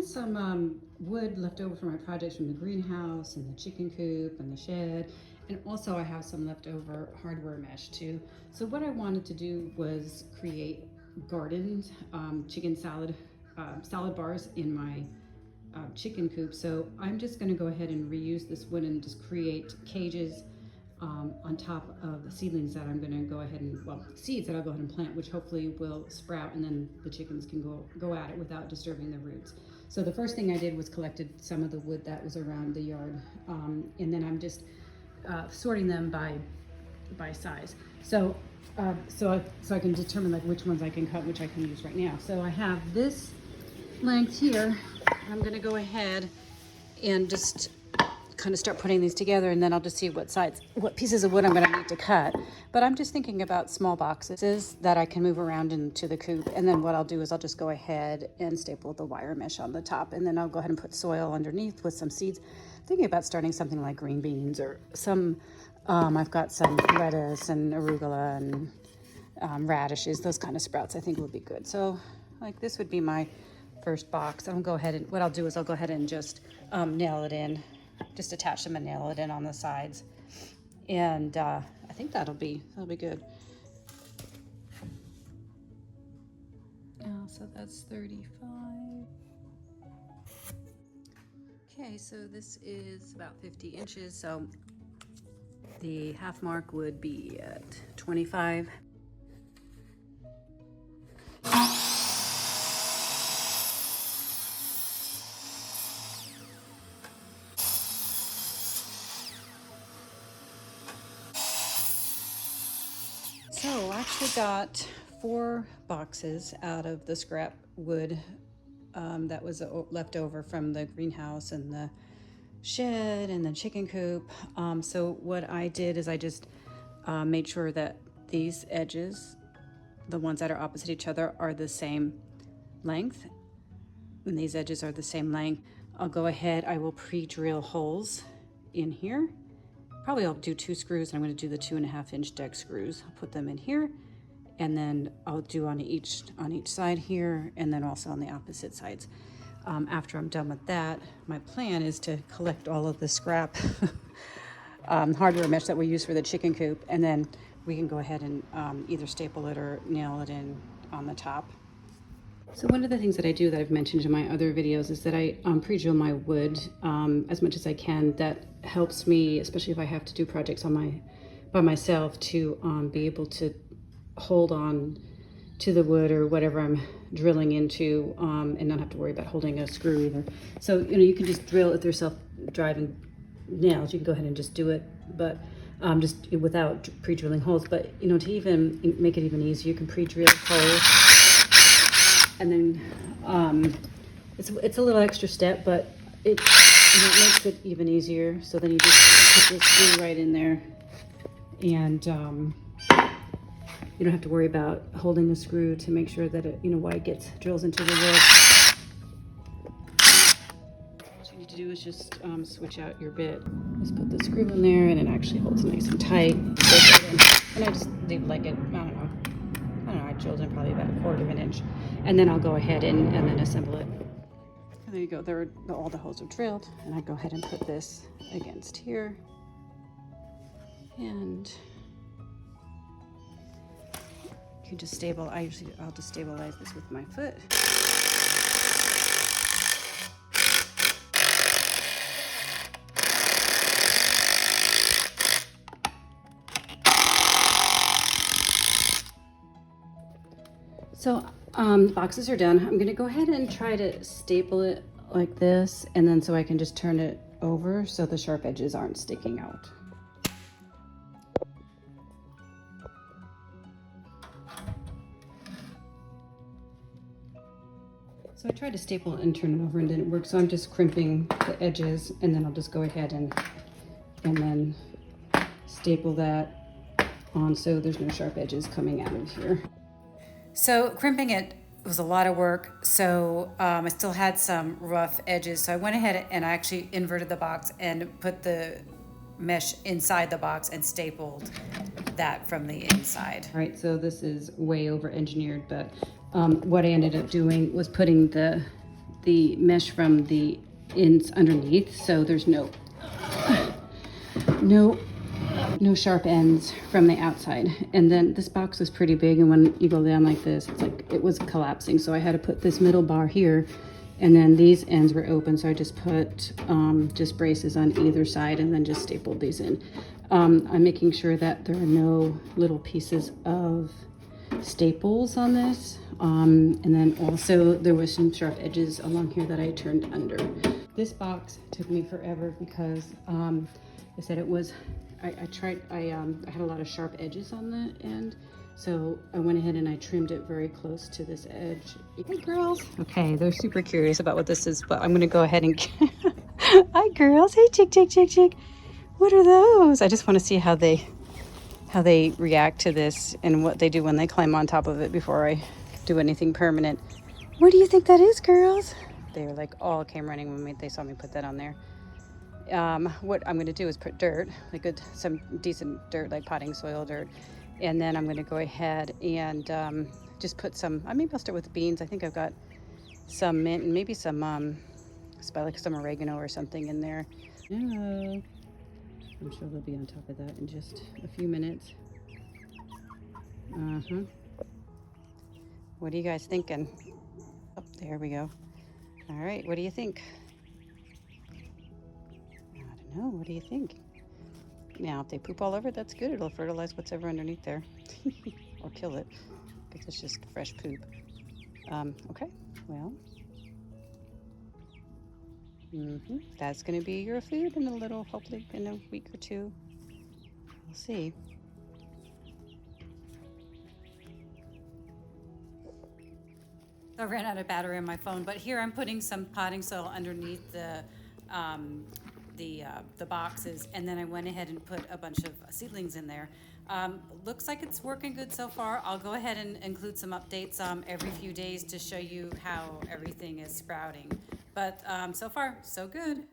had some wood left over from my projects from the greenhouse and the chicken coop and the shed. And also I have some leftover hardware mesh too. So what I wanted to do was create garden chicken salad bars in my chicken coop. So I'm just gonna go ahead and reuse this wood and just create cages on top of the seedlings that I'm gonna go ahead and, well, seeds that I'll go ahead and plant, which hopefully will sprout, and then the chickens can go at it without disturbing the roots. So the first thing I did was collected some of the wood that was around the yard, and then I'm just sorting them by size. So so I can determine like which ones I can cut, which I can use right now. So I have this length here. I'm gonna go ahead and just kind of start putting these together, and then I'll just see what pieces of wood I'm going to need to cut. But I'm just thinking about small boxes that I can move around into the coop, and then what I'll do is I'll just go ahead and staple the wire mesh on the top, and then I'll go ahead and put soil underneath with some seeds. Thinking about starting something like green beans or some, I've got some lettuce and arugula and radishes, those kind of sprouts I think would be good. So like this would be my first box. I'll go ahead and what I'll do is I'll go ahead and just nail it in. Just attach them and nail it in on the sides, and I think that'll be good. So that's 35. Okay, so this is about 50 inches, so the half mark would be at 25. So I actually got 4 boxes out of the scrap wood that was left over from the greenhouse and the shed and the chicken coop. So what I did is I just made sure that these edges, the ones that are opposite each other, are the same length. When these edges are the same length, I'll go ahead, I will pre-drill holes in here. Probably I'll do 2 screws, and I'm going to do the 2.5-inch deck screws. I'll put them in here, and then I'll do on each side here, and then also on the opposite sides. After I'm done with that, my plan is to collect all of the scrap hardware mesh that we use for the chicken coop, and then we can go ahead and either staple it or nail it in on the top. So one of the things that I do that I've mentioned in my other videos is that I pre-drill my wood as much as I can. That helps me, especially if I have to do projects by myself, to be able to hold on to the wood or whatever I'm drilling into, and not have to worry about holding a screw either. So you can just drill if there's self-driving nails. You can go ahead and just do it, but just without pre-drilling holes. But to even make it even easier, you can pre-drill holes. And then it's a little extra step, but it makes it even easier. So then you just put this screw right in there, and you don't have to worry about holding the screw to make sure that it, while it drills into the wood. What you need to do is just switch out your bit. Just put the screw in there, and it actually holds nice and tight. And I just leave like it, I don't know, I drilled in probably about 1/4 of an inch, and then I'll go ahead and then assemble it. And there you go. All the holes are drilled, and I go ahead and put this against here, and you can just I'll just stabilize this with my foot. So the boxes are done. I'm gonna go ahead and try to staple it like this, and then so I can just turn it over so the sharp edges aren't sticking out. So I tried to staple it and turn it over and didn't work, so I'm just crimping the edges, and then I'll just go ahead and then staple that on so there's no sharp edges coming out of here. So crimping it was a lot of work, so I still had some rough edges, so I went ahead and I actually inverted the box and put the mesh inside the box and stapled that from the inside. All right, so this is way over engineered, but what I ended up doing was putting the the mesh from the ends underneath, so there's no sharp ends from the outside. And then this box was pretty big, and when you go down like this, it's like it was collapsing, so I had to put this middle bar here, and then these ends were open, so I just put just braces on either side and then just stapled these in. I'm making sure that there are no little pieces of staples on this, and then also there was some sharp edges along here that I turned under. This box took me forever because I said it was, I had a lot of sharp edges on the end, so I went ahead and I trimmed it very close to this edge. Hey girls. Okay, they're super curious about what this is, but I'm gonna go ahead and hi girls. Hey chick chick chick chick. What are those? I just want to see how they react to this and what they do when they climb on top of it before I do anything permanent. What do you think that is, girls? They were like all came running when they saw me put that on there. What I'm going to do is put dirt, like some decent dirt, like potting soil dirt, and then I'm going to go ahead and just put some. Maybe I'll start with beans. I think I've got some mint and maybe some like some oregano or something in there. No. I'm sure they'll be on top of that in just a few minutes. What are you guys thinking? Oh, there we go. All right, what do you think? I don't know, what do you think? Now, if they poop all over it, that's good. It'll fertilize whatever underneath there. Or kill it, because it's just fresh poop. Okay, well. That's going to be your food in a little, hopefully in a week or two. We'll see. I ran out of battery on my phone, but here I'm putting some potting soil underneath the boxes, and then I went ahead and put a bunch of seedlings in there. Looks like it's working good so far. I'll go ahead and include some updates every few days to show you how everything is sprouting. But so far, so good.